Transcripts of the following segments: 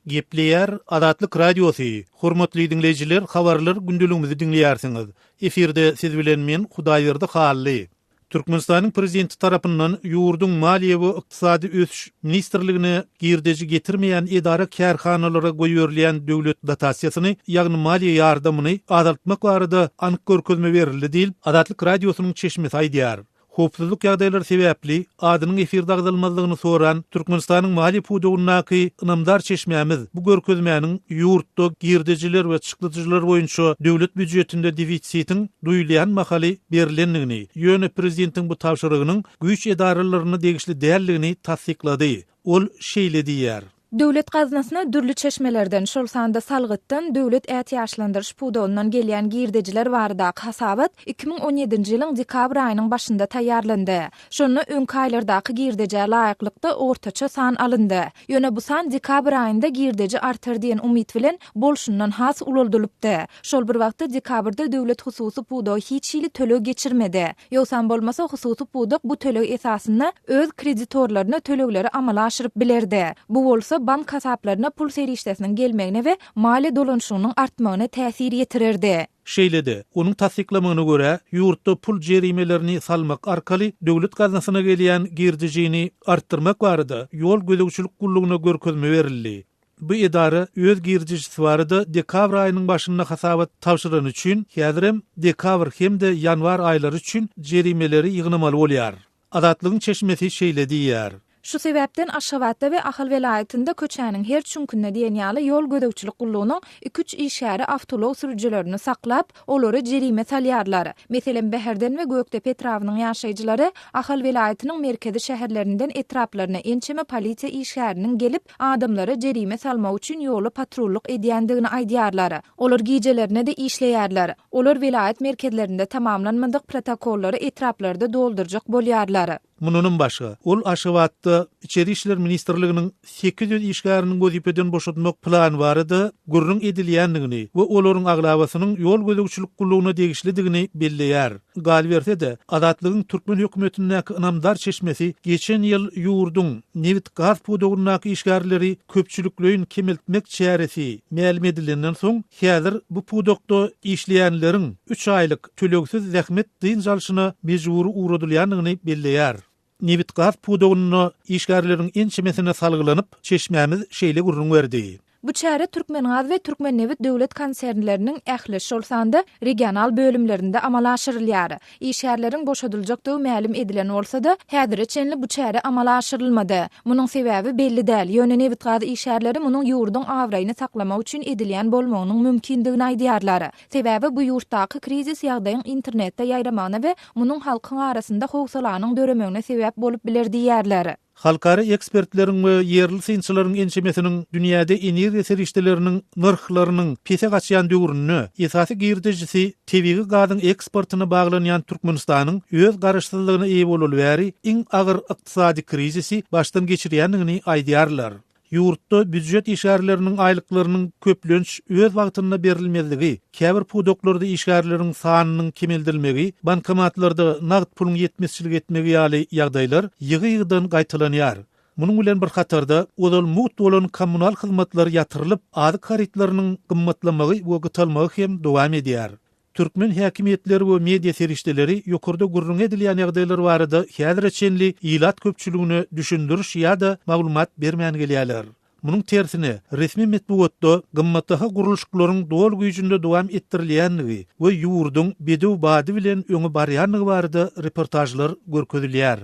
Gepleyer Adatlyk Radiosu. Hormatly dinleyijiler, habarlar gündülüğümüzi dinleýärsiňiz. Eferde siz bilen men Hudaýberdi Hally. Türkmenistanyň prezidenti tarapyndan ýurdun maliýe we ykdysady ösüş ministrligine girdeji getirmeýän edara kärhanalara goýberlen döwlet dotasiýasyny, ýagny maliýe ýardamyny azaltmak barada anyk görkezme berildi diýip Adatlyk Radiosynyň çeşmesi aýdýar. Hopsuzluk ýagdaýlary sebäpli adynyň efirde agdalmalygyny soran Türkmenistanyň mali pudugynaky ynamdar çeşmämiz bu görkezmäniň ýurtda girdejiler we çyklyjylar boýunça döwlet büdjetinde defisitin duýulýan mahaly berilendigini, ýöne prezidentiň bu tapşyrygynyň güýç edaralaryna degişli dälligini tasdiklady. Ol şeýle diýär. Döwlet gaznasyna dürli çeşmelerden, şol sanda salgytdan döwlet ätýaşlandyryş pudugynyň gelýän girdejiler barada hasabat 2017-nji ýylyň dekabr aýynyň başynda taýýarlandy. Şonu öňki aýlardaky girdeje laýyklykda ortaça san alyndy. Ýöne bu san dekabr aýynda girdeji artar diýen umyt bilen bolşundan has ululdylypdy. Şol bir wagtda dekabrda döwlet hususy pudugy hiç ýyly tölegi geçirmedi. Ýoksa bolmasa hususy puduk bu tölegi esasyny öz kreditorlaryna tölegleri amala aşyryp bilerdi. Bu bolsa bank hasaplaryna pul serişdesiniň gelmegine we mali dolanşygynyň artmagyna täsir ýetirirdi. Şeýledi. Onuň tasdiklamagyna görä, ýurtda pul jerimelerini salmak arkaly döwlet gaznasyna gelýän girdejini artdyrmak barada ýol gözegçilik gullugyna görkezme berildi. Bu edara öz girdejisi barada dekabr aýynyň başynda hasabat tapşyran üçin, häzirem dekabr hemde ýanwar aýlary üçin jerimeleri ýygnamaly bolýar. Adatlygyň çeşmesi şeýle diýär. Şu sebäpden Aşgabatda we Ahal welaýatynda köçäniň her çünkünde diýen ýaly ýol gödöwçilik gullugynyň 2-3 işgäri awtolog sürüjilerini saklap, olary jerime salýarlar. Meselen Beherden we Göktepe etrawynyň ýaşaýjylary Ahal welaýatynyň merkezi şäherlerinden etraplaryna ençeme polisiýa işgäriniň gelip adamlara jerime salmak üçin ýoly patrulluk edýändigini aýdýarlar. Olar gijelerine de işleýärler. Olar welaýat merkezlerinde tamamlanmadyk protokollary etraplarda doldurjak bolýarlar. Mununun başga, ol Aşgabatda İçeri İşler Ministrliginiň 800 işgäriniň gözipeden boşatmak plany barady, gurrun edilýändigini we olaryň aglabasynyň ýol gözegçilik gullugyna degişlidigini belleýär. Gal berse de, Adatlygyň Türkmen hökümetiniň ynamdar çeşmesi geçen ýyl ýurdun Nevit gaz pudugynaky işgärleri köpçülikleýin kemeltmek çäresi ma'lum edilenden soň, häzir bu pudukda işleýänleriň 3 aýlyk tölegsiz zähmet dynjalyşyna mejburi uğradylýandygyny belleýär. Nevit gaz pudugyny işgärleriň ençemesine salgylanyp, çeşmämiz şeýle gurrun berdi. Bu çäre Türkmengaz we Türkmennewit döwlet konsernleriniň ähli bolsanda regional bölümlerinde amala aşyrylýar. İşgärleriň boşadyljakdygy ma'lum edilen bolsa-da, häzir çenli bu çäre amala aşyrylmady. Munyň sebäbi belli däl. Ýöne Nevit gaz işgärleri munyň ýurdun awraýyny saklamak üçin edilýän bolmagynyň mümkindigini aýdýarlar. Sebäbi bu ýurtdaky krizis ýagdaýyň internetde ýaýramagyna we munyň halkyň arasynda howsalanyň döremegine sebäp bolup biler diýerler. Halkara ekspertleriň we ýerli synçylaryň ençemesiniň dünýäde energiýa serişdeleriniň narhlarynyň pese gaçýan döwrüni, esasy girdejisi tebigi gazyň eksportyna baglanýan Türkmenistanyň öz garaşsyzlygyna eýe boluly bäri iň agyr ykdysady krizisi başdan geçirýändigini aýdýarlar. Ýurtda büdjet işgärleriniň aýlyklarynyň köplenç öz wagtynda berilmezligi, käbir pudoklarda işgärleriň sanynyň kemeldirilmegi, bankomatlarda nagd puluň ýetmezçilik etmegi ýaly ýagdaýlar ýygy-ýygydan gaýtalanýar. Munyň bilen bir hatarda odal muht bolan kommunal hyzmatlar ýatyrylyp, ady karitlarynyň gymmatlanmagy we gytalmagy hem dowam edýär. Türkmen häkimetleri we media serişdeleri ýokurda gurrun edilýän ýagdaýlar barada häzir çenli ýylat köpçüligini düşündiriş ýa-da maglumat bermän gelýärler. Munyň tersine resmi metbuatda gymmatdaha guruluşlaryň dol güýjünde dowam etdirilýändigi we ýurdun bedew bady bilen öňe barýanlygy barada reportajlar görkezilýär.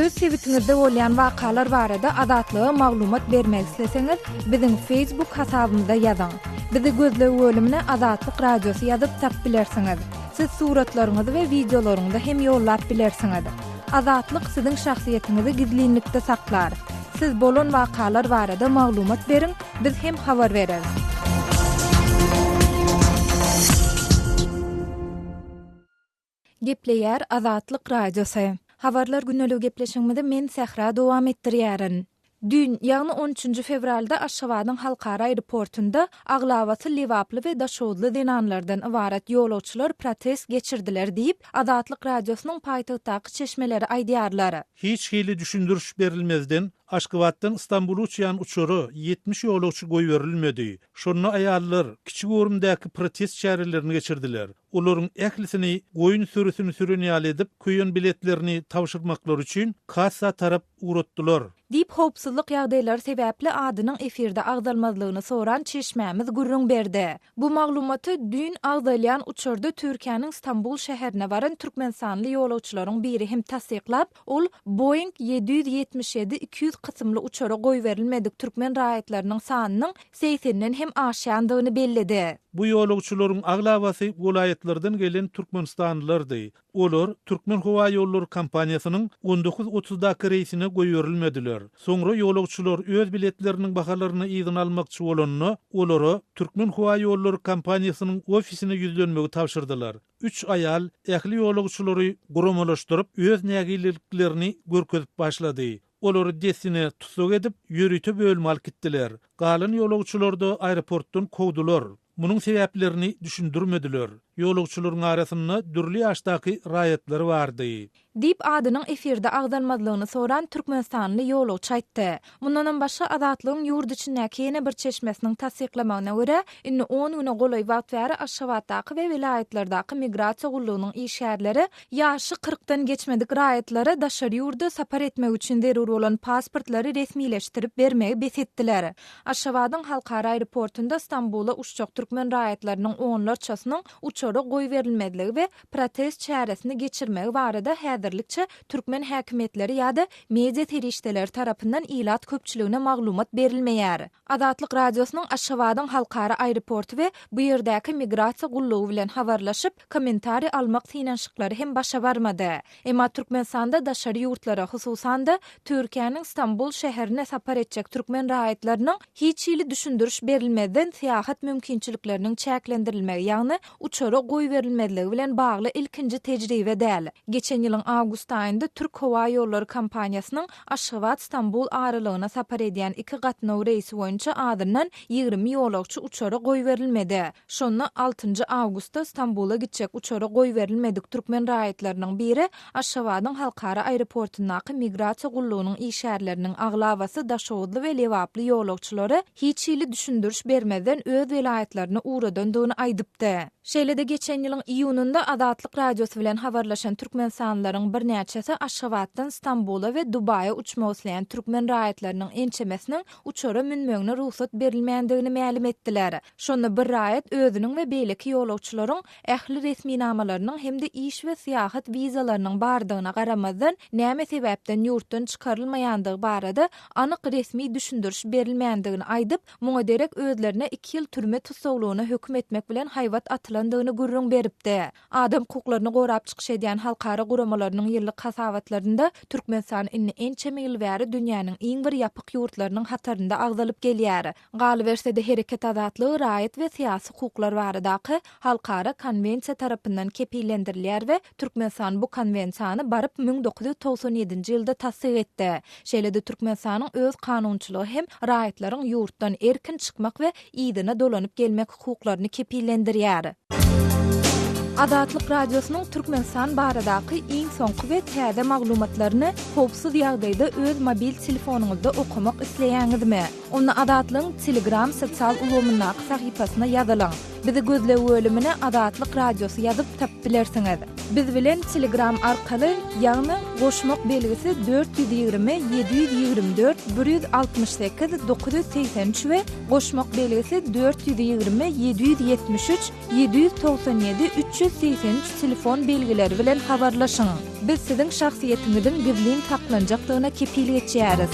Öz sewitinizde bolýan wakalar barada adatlyga maglumat bermek isleseňiz, biziň Facebook hasabymyzda ýazyň. Bizi gözlegi bölümine Adatlyk Radiosu ýazyp tapyp bilersiňiz. Siz suratlaryňyzy we videolaryňyzy hem ýollap bilersiňiz. Adatlyk siziň şahsiýetiniňizi gizlinlikde saklar. Siz bolan wakalar barada maglumat beriň, biz hem habar bereriz. Gepleýär Adatlyk Radiosu. Habarlar günneligi gepleşigimizde men Sehra dowam etdirýärin. Dün, yani 13. fevralda Aşgabatyň halkara aeroportunda aglawaty lewaply we daşodly dinanlardan ibaret ýolagçylar protest geçirdiler diýip Azatlyk radiosynyň paýtagtdaky çeşmeleri aýdýarlar. Hiç hili düşündürüş berilmezden Aşgabatdan İstanbul'a uçyan uçoru 70 ýolagçy goý berilmedi. Şonu aýallar kiçik orumdaky protest çärelerini geçirdiler. Olaryň ählisini goýun sürüsini sürünýäl edip köýen biletlerini tawşyrmaklary üçin kassa tarap uğratdylar. Dip hopsuzlyk ýagdaýlary sebäpli adynyň efirde agdalmazlygyny soran çeşmämiz gurrun berdi. Bu maglumaty dün agdalýan uçurda Türkiýanyň İstanbul şäherine baran türkmensanly ýolagçylaryň biri hem tasdiklap, ol Boeing 777-200 kysymly uçura goý berilmedik türkmen raýatlarynyň sanynyň 80-den hem aşýandygyny bellidi. Bu ýolagçylaryň aglawasy welaýatlardan gelen türkmenstanlylardy. Olar Türkmen Howa Ýolları kompaniýasynyň 19:30-daky reýsine goý berilmediler. Soňra ýolagçylar öz biletleriniň bahalaryny ýygyna almakçy bolanyny olary Türkmen Howa Ýolları kompaniýasynyň ofisine ýüzlenmegi tapşyrdylar. 3 aýal ähli ýolagçylary guramalaşdyryp öz nägiliklerini görkezip başlady. Olary desine tutsak edip ýürütip bölme alyp gitdiler. Galan ýolagçylar da aeroportdan kowdular. Munyň sebäplerini düşündirmediler. Ýolagçylaryň arasynda dürli ýaşdaky raýatlary bardy. Dip adynyň efirde agdanmazlygyny soran türkmenstanly ýolagçy aýtdy. Mundan başga Azatlygyň ýurt içindäki ýene bir çeşmesiniň tasdiklamagyna görä, inni 10 güne golaý wagt bäri Aşgabatdaky we vilayatlardaky migrasiýa gullugynyň işgärleri ýaşy 40-dan geçmedik raýatlary daşary ýurda sapar etmek üçin derur bolan pasportlary resmileşdirip bermegi besetdiler. Aşgabatyň halkara aeroportunda İstanbul'a uçjak türkmen raýatlarynyň 10larçasynyň uçura goý berilmediligi we protest çäresini geçirmegi barada häzirlikçe türkmen häkimetleri ýa-da media terişdeleri tarapyndan ilat köpçüligine maglumat berilmeýär. Azatlyk radiosynyň Aşgabatyň halkara aeroportu we bu ýerdäki migrasiýa gullugy bilen habarlaşyp kommentari almak synanşyklary hem başa barmady. Emma Türkmenistanda daşary ýurtlara, hususan da Türkiýanyň İstanbul şäherine sapar etjek türkmen raýatlarynyň hiç ýyly düşündürüş berilmeden seýahat mümkinçilikleriniň çäklendirilmegi ýagny uçura goý berilmediligi bilen bagly ilkinji tejribe däl. Geçen ýylyň awgust aýynda Türk Howa Ýolları kompaniýasynyň Aşgabat-İstanbul aralygyna sapar edýän 2 gatnaw reýsi boýunça adyndan 20 ýolagçy uçura goý berilmedi. Şonu 6 awgustda İstanbul'a gitjek uçura goý berilmedik türkmen raýatlarynyň biri Aşgabatyň halkara aeroportundaky migrasiýa gullugynyň işgärleriniň aglawasy daşodly we lewaply ýolagçylary hiç ýyly düşündürüş bermeden öz vilayatlaryna uğradandygyny aýdypdy. Şeýlede geçen ýylyň iýununda Azatlyk radiosy bilen habarlaşan türkmensanlaryň bir näçesi Aşgabatdan İstanbul'a we Dubaýa uçmak isleýän türkmen raýatlarynyň ençemesiniň uçura minmegine ruhsat berilmeýändigini ma'lum etdiler. Şonda bir raýat özüniň we beýleki ýolagçylaryň ähli resmi namalarynyň hemde iş we syýahat wizalarynyň bardygyna garamazdan näme sebäpden ýurtdan çykarylmaýandygy barada anyk resmi düşündürüş berilmeýändigini aýdyp, muňa derek özlerine 2 ýyl türme tutsaglygyna hökm etmek bilen haýwat atylandygyny gurrun beripdi. Adam hukuklaryny gorap çykyş edýän halkara guramalarynyň ýyllyk hasawatlarynda Türkmenistan inni ençe ýyl bäri dünýäniň iň bir ýapyk ýurtlarynyň hatarynda agdalyp gelýär. Galybersede hereket azatlygy, raýat we syýasy hukuklar baradaky halkara konwensiýa tarapyndan kepillendirilýär we Türkmenistan bu konwensiýany baryp 1997-nji ýylda tassyk etdi. Şeýlede Türkmenistanyň öz kanunçylygy hem raýatlaryň ýurtdan erkin çykmak we ýygyna dolanyp gelmek hukuklaryny kepillendirýär. Azatlyk radiosynyň Türkmenistan baradaky iň soňky we täze maglumatlaryny howpsuz ýagdaýda öz mobil telefonuňyzda okumak isleýäňizmi? Onu Azatlyň Telegram sosial ulgamynyň sahypasyna ýazylaň. Bizi gözle bölümine Azatlyk radiosy ýazyp tapyp bilersiňiz. Biz bilen Telegram arkaly ýagny goşmak belgisi 420 724 168 983 we goşmak belgisi 420 773 797 383 telefon belgileri bilen habarlaşyň. Biz siziň şahsiýetiňizin gizlin saklanjakdygyna kepillik etýäris.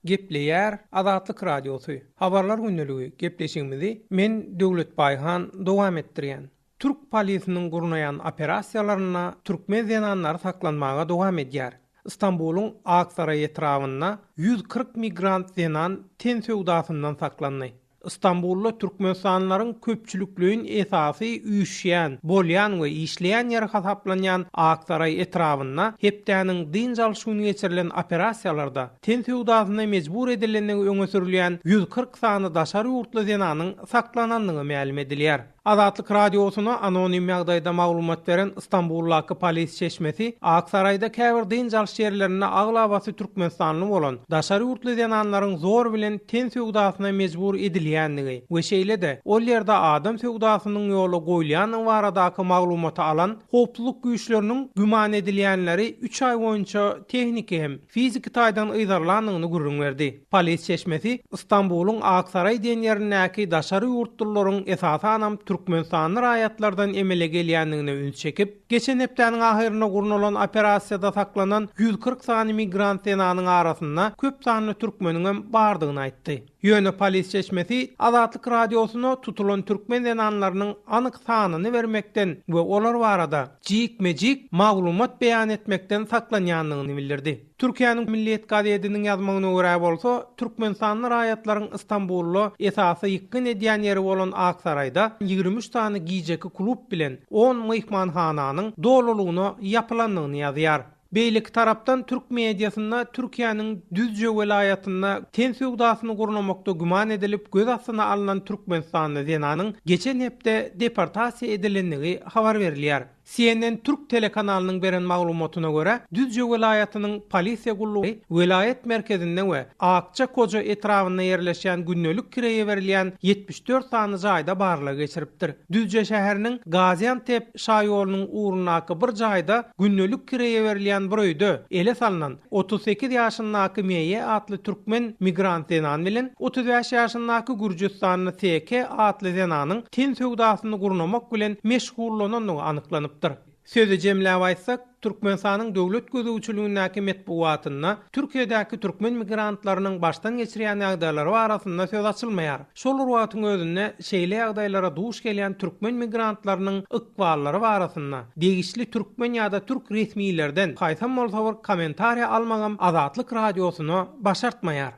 Gepleýär Azatlyk radiosu. Habarlar günneligi gepleşigimizi men Döwlet Baýhan dowam etdirýän. Türk poliýasynyň gurnaýan operasiýalaryna türkmen zenanlary saklanmaga dowam edýär. İstanbul'un Aksaray etrawyna 140 migrant zenan ten sewdasyndan saklandy. İstanbullu Türkmenistanlaryň köpçülüklüğün esasy üýşýän, bolýan we işleýän ýeri hasaplanýan Aksaray etrawyna hepdäniň din jalşygyny geçirilen operasiýalarda ten sewdasyna mejbur edilenligi öňe sürilýän 140 sany daşary ýurtly zenanyň saklananlygy ma'lum edilýär. Azatlyk radiosuna anonim ýagdaýda maglumat beren İstanbullyky polis çeşmesi Aksarayda käbir din jalşýerlerine aglabasy Türkmenistanly bolan daşary ýurtly zenanlaryň zor bilen ten sewdasyna mejbur edilýänligi we şeýle de ol ýerde adam sewdasynyň ýoly goýulýan baradaky maglumaty alan howpsuzlyk güýçleriniň güman edilýänleri 3 ay boýunça tehniki hem fiziki taýdan ýydarlanýyny gurrun berdi. Polis çeşmesi İstanbulyň Aksaray diýen ýerindäki daşary ýurtlaryň esasy anam Türkmenistanly raýatlardan emele gelýändigine ün çekip, geçen hepdäniň ahyryna gurnulan operasiýada saklanan 140 sany migrant zenanyň arasynda köp sanly türkmeniň bardygyny aýtdy. Ýöne polis çeşmesi Azatlyk radiosuna tutulan türkmen zenanlarynyň anyk sanyny vermekden we olar barada jik-mejik maglumat beýan etmekden saklanýanlygyny bildirdi. Türkiýanyň Milliýet gazetiniň ýazmagyna görä bolsa, Türkmenistanly raýatlaryň İstanbullu esasy ýykyn edýän ýeri bolan Aksarayda 23 tany giýjeki klub bilen 10 mehmanhananyň dolulugyna ýapylanlygyny ýazýar. Beýlik tarapdan Türk mediasyna Türkiýanyň Düzce welaýatyna ten sewdasyny gurnamakda güman edilip göz astyna alynan Türkmenistanly zenanyň geçen hepde deportasiýa edilenligi habar berilýär. CNN Türk telekanalynyň beren maglumatyna görä, Düzce welaýatynyň polisiýa gullugy welayet merkezinde we Akça Koja etrawyna ýerleşýän günnelik kireýe berilýän 74 sany jaýda barlyga geçiripdir. Düzce şäheriniň Gaziantep şaýolunyň uğrunaky bir jaýda günnelik kireýe berilýän bir öýde ele salynan 38 ýaşyndaky Meýe atly türkmen migrant zenan bilen 35 ýaşyndaky Gürjistanly Teke atly zenanyň ten sewdasyny gurnamak bilen meşgullananyny anyklanyp Sözü jemläp aýtsak, Türkmenistanyň döwlet gözegçiligindäki metbuatyna Türkiýedäki türkmen migrantlarynyň başdan geçirýän ýagdaýlary arasynda söz açylmaýar. Şol urwatyň özünde şeýle ýagdaýlara duş gelýän türkmen migrantlarynyň ykballary barasynda degişli türkmen ýa-da türk resmiýlerden haýsam bolsa bir kommentariýa almagam Azatlyk radiosyna başartmaýar.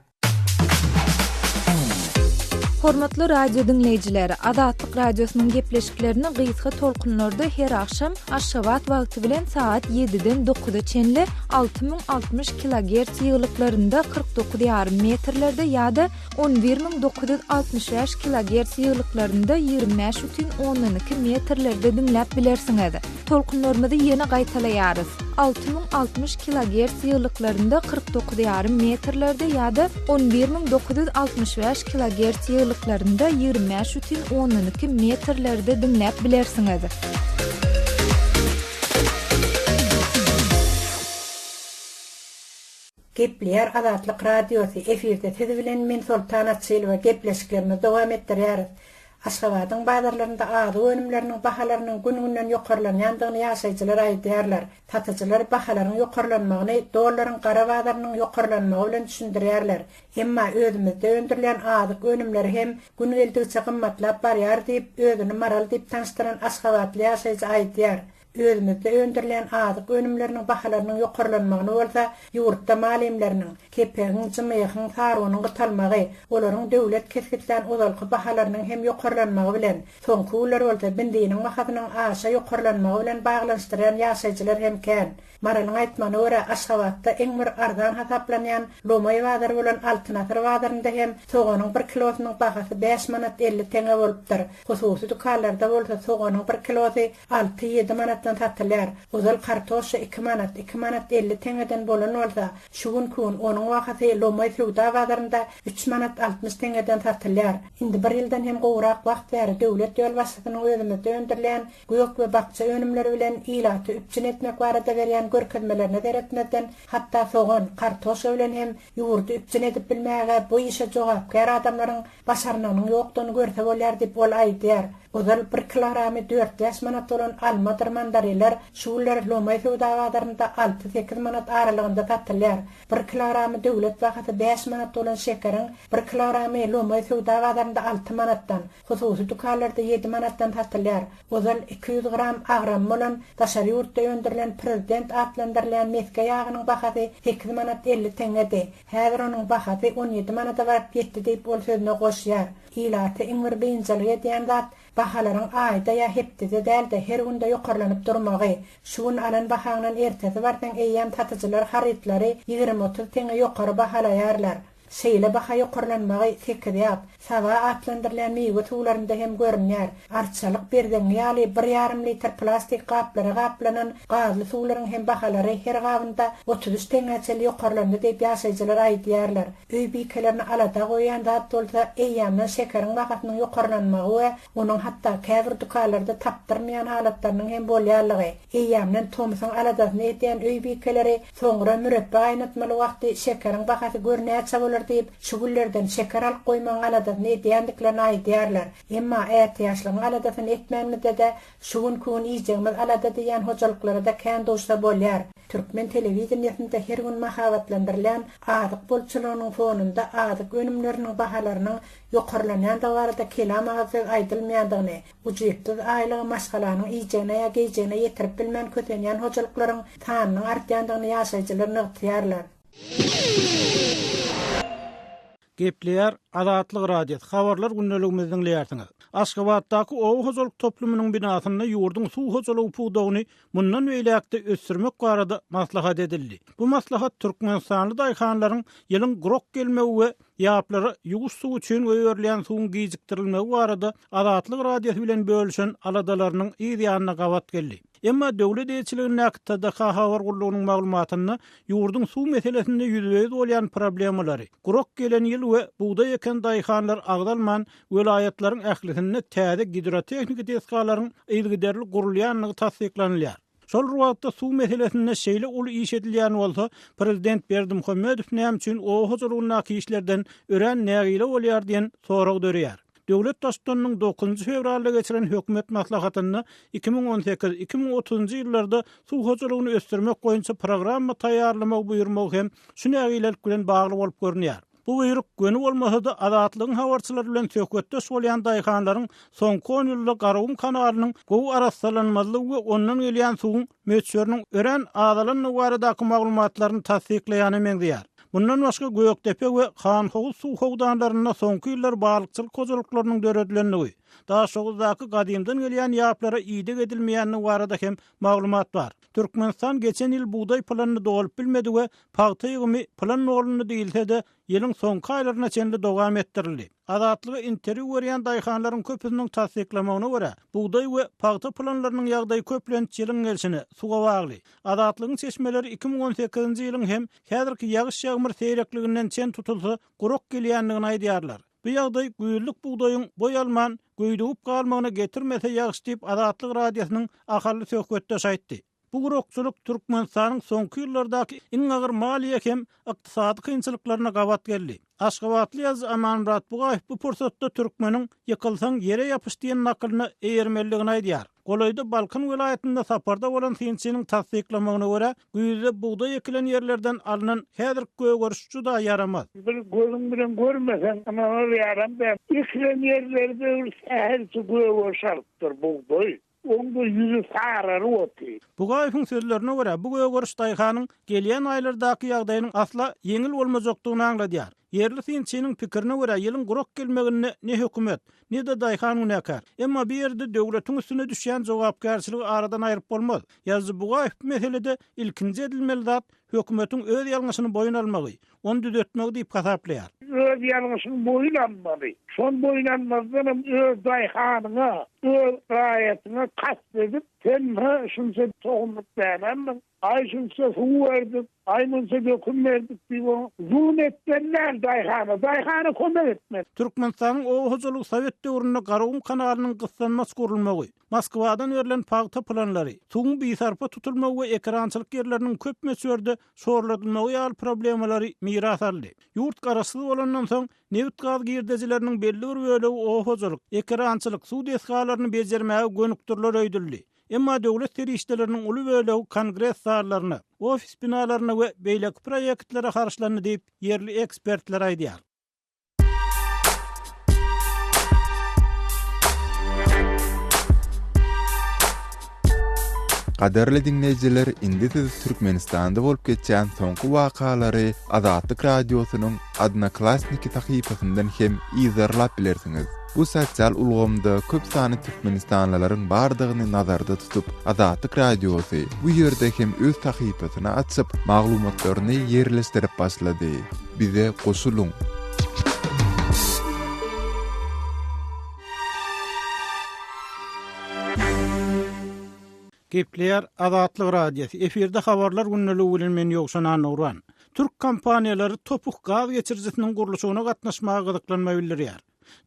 Hormatly radio dinleyijileri, Azatlyk radiosynyň gepleşiklerini gysga tolkunlarda her akşam Aşgabat wagty bilen saat 7-den 9-a çenli 6060 kHz ýyglyklarynda 49,5 metrlerde ýa-da 11965 kHz ýyglyklarynda 25,12 metrlerde dinläp bilersiňiz. Tolkunlarymyzy ýene gaýtalaýarys. 6060 kHz ýyglyklarynda 49,5 metrlerde ýa-da 11965 kHz ýyglyklarynda 25,12 metrlerde dinläp bilersiňiz. Gepler Azatlyk radiosu efirde siz bilen men Sultana Çylwa gepleşiklerini dowam etdirýäris. Aşgabatyň bazarlarynda ady önümleriniň bahalarynyň gün-günden ýokarlanýandygyny ýaşaýjylar aýdýarlar. Satyjylar bahalaryň ýokarlanmagyny dollaryň gara bazarynyň ýokarlanmagy bilen düşündirýärler. Emma özümizde öndürilen ady önümleri hem gün geldigçe gymmatlap barýar diýip özüni maral diýip tanıştyran Aşgabatly ýaşaýjy aýdýar. Özümizde öndürilen adyk önümleriniň bahalarynyň ýokarlanmagyny bolsa, ýurtda malimleriniň, kepegiň, jymygyň, sarunyň gytalmagy, olaryň döwlet kesgitlen uzalky bahalarynyň hem ýokarlanmagy bilen, soňky ýyllar bolsa bindiniň mahadynyň aşa ýokarlanmagy bilen baglanşdyran ýaşaýjylar hem kän. Maralyň aýtmany görä Aşgabatda eň bir arzan hasaplanýan Lomay bazary bolan Altynasar bazarynda hem soğanyň 1 kilosynyň bahasy 5 manat 50 teňe bolupdyr. Hususy dukanlarda bolsa soğanyň 1 kilosy 6-7 manatdan satylýar. Uzal kartoşa 2 manat 50 teňeden bolan bolsa, şu gün onuň wagty Lomay sewda bazarynda 3 manat 60 teňeden satylýar. Indi bir ýyldan hem gowrak wagt bäri döwlet ýol başçysynyň özünde öndürilen goýok we bakça önümleri bilen ilaty üpçün etmek barada berýän görkezmelerine deretmeden hatta soğan, kartoşa bilen hem ýurdu üpçün edip bilmäge bu işe jogapkär adamlaryň başaranynyň ýokdugyny görse bolar diýip ol aýdýar. Odal 1 kilogramy 4 manat olan alma mandariler şuullar lomay sowdagarynda 6-8 manat aralygynda satylýar. 1 kilogramy döwlet bagasy 5 manat olan şekerin 1 kilogramy lomay sowdagarynda 6 manatdan, hususy dukanlarda 7 manatdan satylýar. Odal 200 gram agram bolan daşary ýurtda öndürilen prezident atlandyrılan meske ýagynyň bagasy 8 manat 50 teňede. Häzir onuň bagasy 17 manata baryp ýetdi diýip ol sözüne goşýar. İlaty iňir beýinçiligi diýen zat bahalaryň aýda ýa hepdede dälde her günde ýokarlanyp durmagy. Şuň alan bahanyň ertesi bardan eýýän satyjylar harytlary 20-30 teňe ýokary bahalaýarlar. Şeýle baha ýokarlanmagy sekirýär. Sawa atlandyrılan meýwe tuwlarynda hem görünýär. Arçalyk berden ýaly 1,5 litr plastik gaplara gaplanan gazly suwlaryň hem bahalary her gabynda 33 teňeçe ýokarlandy diýip ýaşaýjylar aýdýarlar. Öý bikelerini alada goýan zat bolsa eýýämden şekeriň bagatynyň ýokarlanmagy we onuň hatda käbir dukanlarda tapdyrmaýan halatlarynyň hem bolýarlygy. Eýýämden tomsyň aladasyny etýän öý bikeleri soňra mürebbe aýnatmaly wagty şekeriň bagasy görnäçe bolar diýip şugullerden şeker alyp goýmaň aladasyny etýändiklerini aýdýarlar. Emma ähtiýaçlyň aladasyny etmänmide de şugun kun iýjegmez alada diýen hojalyklara da kän doşsa bolýar. Türkmen telewizionyasynda her gün mahabatlandyrylan adyk bolçularynyň fonunda adyk önümleriniň bahalarynyň ýokarlanýan dawarda kelam agy aýdylmaýandygyny, ujypdyz aýlygy maşgalanyň iýjegine ýa gejegine ýetirip bilmän kötenýän hojalyklaryň sanynyň artýandygyny ýaşaýjylar nykdýarlar. Gepleýär Azatlyk radiosu habarlar günneligimizden dinleýärsiňiz. Aşgabatdaky ow hojalyk toplumynyň binasyna ýurdun suw hojalygy puwdagyny mundan öýläkde ösürmek barada maslahat edildi. Bu maslahat Türkmenistanly daýhanlaryň ýylyň grok gelmegi we ýaplary ýuguş suw üçin öýürlen suwun gijikdirilmegi barada Azatlyk radiosu bilen bölüşen aladalarynyň ýa-ýanyna gawat geldi. Emma döwlet eýçiliginiň näkitde habar gurulugynyň maglumatyny ýurdun suw meselesinde ýüzüňiz bolýan problemlary, grok gelen ýyl we buğday eken daýhanlar agdalman welayatlaryň ählisinde täze gidrotehnika tesgalaryň ýygyderli gurulýanlygy tasdiklanýar. Şol ruwatda suw meselesinde şeýle uly iş edilýän bolsa, Prezident Berdimuhammedow näme üçin o hojalygyny işlerden ören nägile bolýar diýen sorag dörýär. Döwlet Daşdanyň 9 fevralda geçiren hökümet maslahatyny 2018-2030 ýyllarda suw hojalygyny ösdürmek goýunça programma taýýarlamak buýurmagy hem şu nägilelik bilen bagly bolup görünýär. Bu buyruk gönü bolmasa-da Azatlygyň habarçylary bilen söhbetdeş bolýan daýhanlaryň soňky 10 ýylda Garawum kanalynyň gowy arassalanmalygy we ondan gelýän suwun möçüriniň ören adalyny baradaky maglumatlaryny tasdikleýäni meňdýär. Bundan başga Göktepe we Xanhoğuz suw howdanlaryna soňky ýyllar balykçylyk hojalyklarynyň döredilendigi, daha şoňdaky gadymdan gelýän ýaplara iýdik edilmeýänligi barada hem maglumat bar. Türkmenistan geçen ýyl buğday planyny dolup bilmedi we paýta ýygymy plan nolunu diýilse-de ýylyň soňky aýlaryna çenli dowam etdirildi. Azatlygy interwiu berýän daýhanlaryň köpüniň tasdiklamagyna görä, buğday we paýta planlarynyň ýagdaýy köplenç ýylyň gelşini suwa bagly. Azatlygyň seçmeleri 2018-nji ýylyň hem häzirki ýagyş ýagmyr seýrekliginden çen tutulsa gurok gelýändigini aýdýarlar. Bu ýagdaý güýlük buğdaýyň boýalman, göýdüp galmagyna getirmese ýagyş diýip Azatlyk radiosynyň ahally söhbetdeş aýtdy. Bu gurokçuluk Türkmenistanyň soňky ýyllardaky iň agyr maliýe hem ykdysady kynçylyklaryna gawat geldi. Aşgabatly ýazy Amanrat Bugaýew bu pursatda türkmeniň ýykylsaň ýere ýapyş diýen nakylyny eýermelligini aýdýar. Golaýda Balkan welaýatynda saparda bolan synçynyň tasdiklamagyna görä, güýde buğday ekilen ýerlerden alynan häzir göwgörüş juda ýaramaz. Bir gözüň bilen görmesen, ama ýaramaz. Ekilen ýerlerde her göwgörüş alypdyr buğday. Onda yüzü sararı otu. Bugaýewiň sözlerine görä, bu göwgörüş daýhanyň gelýän aýlardaky ýagdaýynyň asla ýeňil bolmajakdygyny aňladýar. Yerli synçynyň pikirine görä, ýylyň grok gelmegine ne hökümet, ne de daýhan günäkär. Emma bir ýerde döwletiň üstüne düşýän jogapkärçiligi aradan aýryp bolmaz. Ýazy Bugaýew meselede ilkinji edilmeli zat hökümetiň öz ýalňyşyny boyun almagy, onu düzeltmegi diýip hasaplaýar. Öz ýalňyşyny boyun almaly. Şon boyun almazdan öz daýhanyna, öz raýatyna kast edip Sen şunsa tohumluk beğenmem. Ay şunsa su verdik. Ay şunsa döküm verdik diyor. Zun ettenler dayhana komer etmez. Türkmenistan'ın o hozoluk Sovet döwründe Garawum kanalynyň gyslanmasy gurulmagy, Moskwadan verilen paýta planlary, suwun biýsarpa tutulmagy we ekrançylyk yerleriniň köp möçberde sorulmagy ýaly problemleri miras aldy. Ýurt garaşsyz bolandan soň neft gaz girdejileriniň belli bir bölegi o hozoluk, ekrançylyk, suw deskalaryny bejermäge gönükdirler öýdüldi. Emma döwlet terişdeleriniň uly bölegi kongres sallaryna, ofis binalaryna we beýleki proýektlere garşylandy diýip yerli ekspertler aýdýar. Qaderli dinleyijiler, indi siz Türkmenistanda bolup geçen soňky wakalary Azatlyk radiosynyň Adnaklasniki tahypasyndan hem izlerlap bilersiňiz. Bu sosial ulgamda köp sany Türkmenistanlylaryň bardygyny nazarda tutup, Azatlyk radiosy bu ýerde hem öz tahypasyny açyp, maglumatlaryny ýerleşdirip başlady. Bize goşuluň. Gepleýär Azatlyk radiosu. Eferde habarlar günneligi bilen men ýokşanan Nurwan. Türk kompaniýalary topuk gaz geçirjisiniň gurulşygyna gatnaşmagy gydyklanma bildirýär.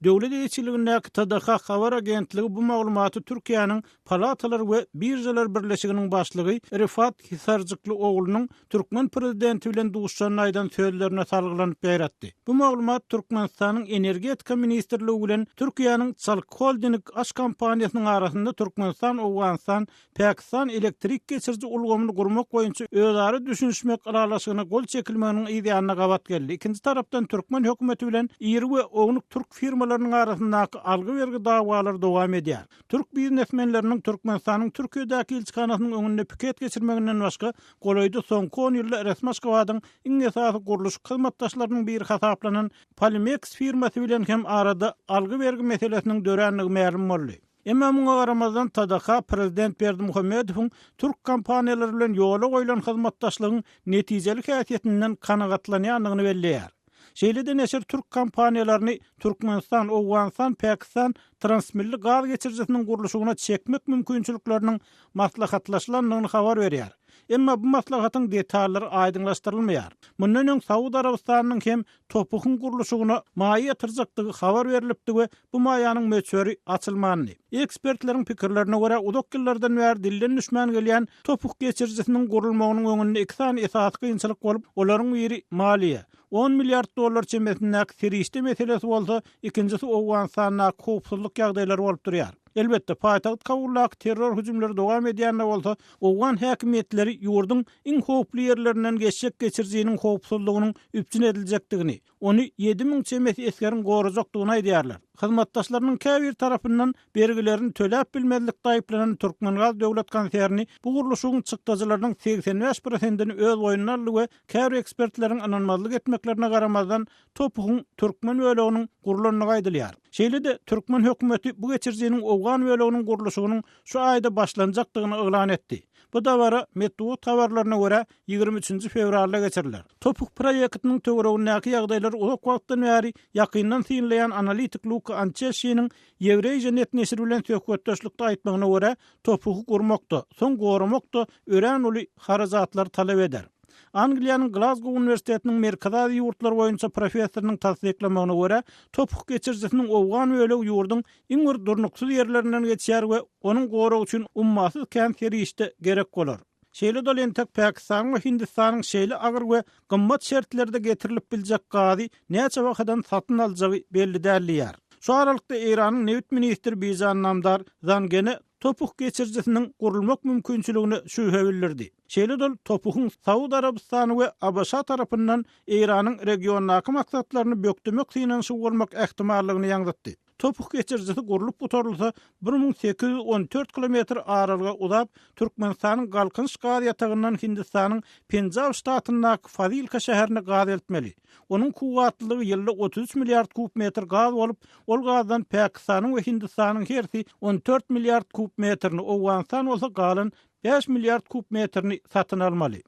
Döwlet eýçiligindäki TDH habar agentligi bu maglumaty Türkiýanyň Palatalar we Birjalar Birleşiginiň başlygy Rifat Hisarjykly oglunyň Türkmen prezidenti bilen duşan aýdan sözlerine salgylanyp beýratdy. Bu maglumat Türkmenistanyň Energetika ministrligi bilen Türkiýanyň Çalk Holding aş kompaniýasynyň arasynda Türkmenistan, Owganistan, Pakistan elektrik geçirji ulgamyny gurmak boýunça özleri düşünüşmek aralaşygyna gol çekilmeginiň ideýasyna gabat geldi. İkinji tarapdan Türkmen hökümeti bilen iri we ognuk Türk firmalarynyň arasyndaky algy-bergi dawalary dowam edýär. Türk biznesmenleriniň Türkmenistanyň Türkiýedäki elçikanasynyň öňünde piket geçirmeginden başga golaýda soňky 10 ýylda resmi Moskwadan iň esasy guruluş hyzmatdaşlarynyň biri hasaplanan Polymex firmasy bilen hem arada algy-bergi meselesiniň dörenligi ma'lum boldy. Emma muňa garamazdan TDH prezident Berdimuhammedowyň Türk kompaniýalary bilen ýola goýulan hyzmatdaşlygyň netijelik häsiýetinden kanagatlanýanlygyny belleýär. Şeýlede neşir Türk kompaniýalaryny Türkmenistan, Owganistan, Pakistan transmilli gaz geçirjisiniň gurulşygyna çekmek mümkinçilikleriniň maslahatlaşylandygyny habar berýär. Emma bu maslahatyň detallary aýdynlaşdyrylmaýar. Mundan öň Saudi Arabistanyň hem topugyň gurulşygyna maýa ýatyrjakdygy habar berilipdi we bu maýanyň möçberi açylmandy. Ekspertleriň pikirlerine görä, uzak ýyllardan bäri dilden düşmän gelýän topuk geçirjisiniň gurulmagynyň öňünde iki sany esasy kynçylyk bolup, olaryň biri maliýe. 10 milyard dolar çemberindäki terişde meselesi bolsa, ikincisi Owganistanyň howpsuzlyk ýagdaýlary bolup durýar. Elbetde paýtagyt Kabuldaky terror hüjümleri dowam edýände bolsa, Owgan häkimetleri ýurdun iň howply ýerlerinden geçjek geçirjiğiniň howpsuzlygynyň üpçün ediljekdigini, ony 7000 çemet eskerin gorajakdygyny aýdýarlar. Hyzmatdaşlarynyň käbir tarapyndan bergilerini töläp bilmezlik daýyplanan Türkmengaz döwlet konserni bu gurulşygyň çykdyjylarynyň 85%-ni öz boýuna aldy we käbir ekspertleriň anonymlyk etmeklerine garamazdan topugyň Türkmen bölегiniň gurulanyny aýdylýar. Şeýlede Türkmen hökümeti bu geçirjiğiniň Owgan bölегiniň gurulşygynyň şu aýda başlanjakdygyny eglan etdi. Bu dawara Metro tawarlaryna görä 23 fevralda geçiriler. Topuk proýektiniň töweregindäki ýagdaýlar uzak wagtdan bäri ýakyndan synlaýan analitik Luka Ancheşiňiň Ýewreýja net neşri bilen söhbetdeşlikde aýtmagyna görä, topugy gurmakda, soň goramakda örän uly harajatlar talap eder. Angliýanyň Glasgow Universitetiniň merkezi ýurtlar boýunça professorynyň tasdiklamagyna görä, topuk geçirjisiniň Owgan bölegi ýurdun iň bir durnuksuz ýerlerinden geçýär we onuň goragy üçin ummasyz kän terişde gerek bolar. Şeýle dolentek Pakistan we Hindistanyň şeýle agyr we gymmat şertlerde getirilip biljek gazy näçe wagtdan satyn aljagy belli dälýär. Şu aralykda Iranyň neft ministri Bizan Namdar Zangene topuk geçirjisiniň gurulmak mümkinçiligini şüphe bildirdi. Şeýle dol topugyň Saudi Arabistany we Abaşa tarapyndan Iranyň regionaky maksatlaryny bökdemek synyň şuwurmak ähtimallygyny ýaňdatdy. Topuk geçirjisi gurulup butorulsa 1814 kilometr aralyga uzap Türkmenistanyň Galkynç gaz ýatagyndan Hindistanyň Penjab ştatyndaky Fazilka şäherine gaz eltmeli. Onuň kuwatlylygy ýylda 33 milyard kubmetr gaz bolup, ol gazdan Pakistanyň we Hindistanyň hersi 14 milyard kubmetrini, Owganistan bolsa galan 5 milyard kubmetrini satyn almaly.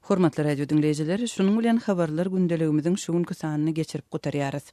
Hormatly radio dinleyijiler, şunuň bilen habarlar gündeligimiziň şu günkü sanyny geçirip gutarýarys.